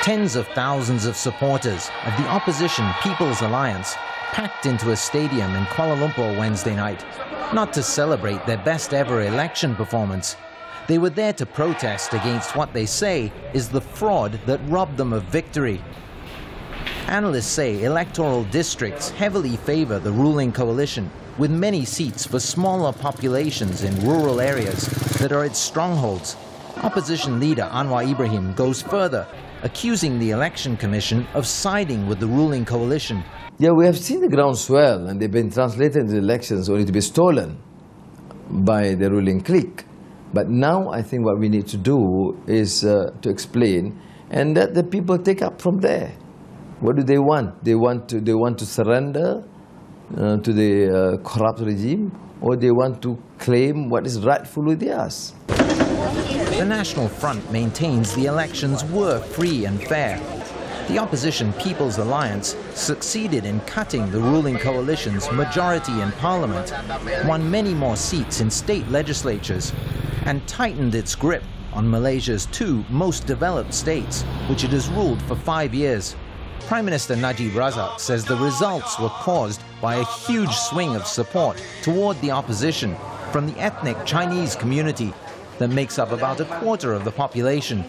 Tens of thousands of supporters of the opposition People's Alliance packed into a stadium in Kuala Lumpur Wednesday night, not to celebrate their best ever election performance. They were there to protest against what they say is the fraud that robbed them of victory. Analysts say electoral districts heavily favor the ruling coalition, with many seats for smaller populations in rural areas that are its strongholds. Opposition leader Anwar Ibrahim goes further, accusing the Election Commission of siding with the ruling coalition. Yeah, we have seen the groundswell, and they've been translated into elections only to be stolen by the ruling clique. But now I think what we need to do is to explain, and that the people take up from there. What do they want? They want to surrender to the corrupt regime, or they want to claim what is rightfully theirs. The National Front maintains the elections were free and fair. The opposition People's Alliance succeeded in cutting the ruling coalition's majority in parliament, won many more seats in state legislatures, and tightened its grip on Malaysia's two most developed states, which it has ruled for 5 years. Prime Minister Najib Razak says the results were caused by a huge swing of support toward the opposition from the ethnic Chinese community that makes up about a quarter of the population.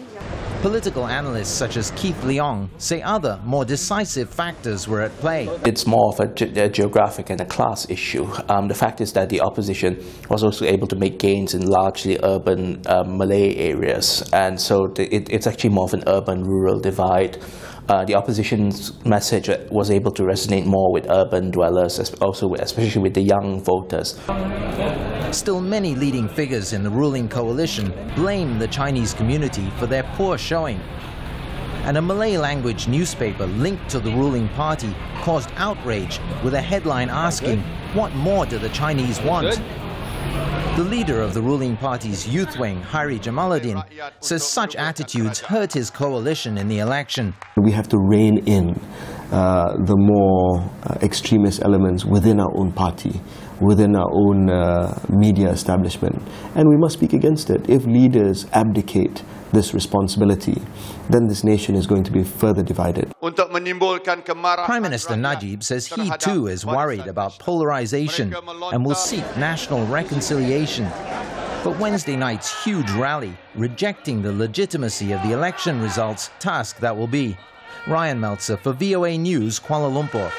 Political analysts such as Leong say other, more decisive factors were at play. It's more of a geographic and a class issue. The fact is that the opposition was also able to make gains in largely urban Malay areas, and so it's actually more of an urban-rural divide. The opposition's message was able to resonate more with urban dwellers, especially with the young voters. Still, many leading figures in the ruling coalition blame the Chinese community for their poor showing. And a Malay-language newspaper linked to the ruling party caused outrage with a headline asking, "What more do the Chinese want?" The leader of the ruling party's youth wing, Khairy Jamaluddin, says such attitudes hurt his coalition in the election. We have to rein in the more extremist elements within our own party, within our own media establishment, and we must speak against it. If leaders abdicate this responsibility, then this nation is going to be further divided. Prime Minister Najib says he too is worried about polarization and will seek national reconciliation. But Wednesday night's huge rally, rejecting the legitimacy of the election results, task that will be. Rian Maelzer for VOA News, Kuala Lumpur.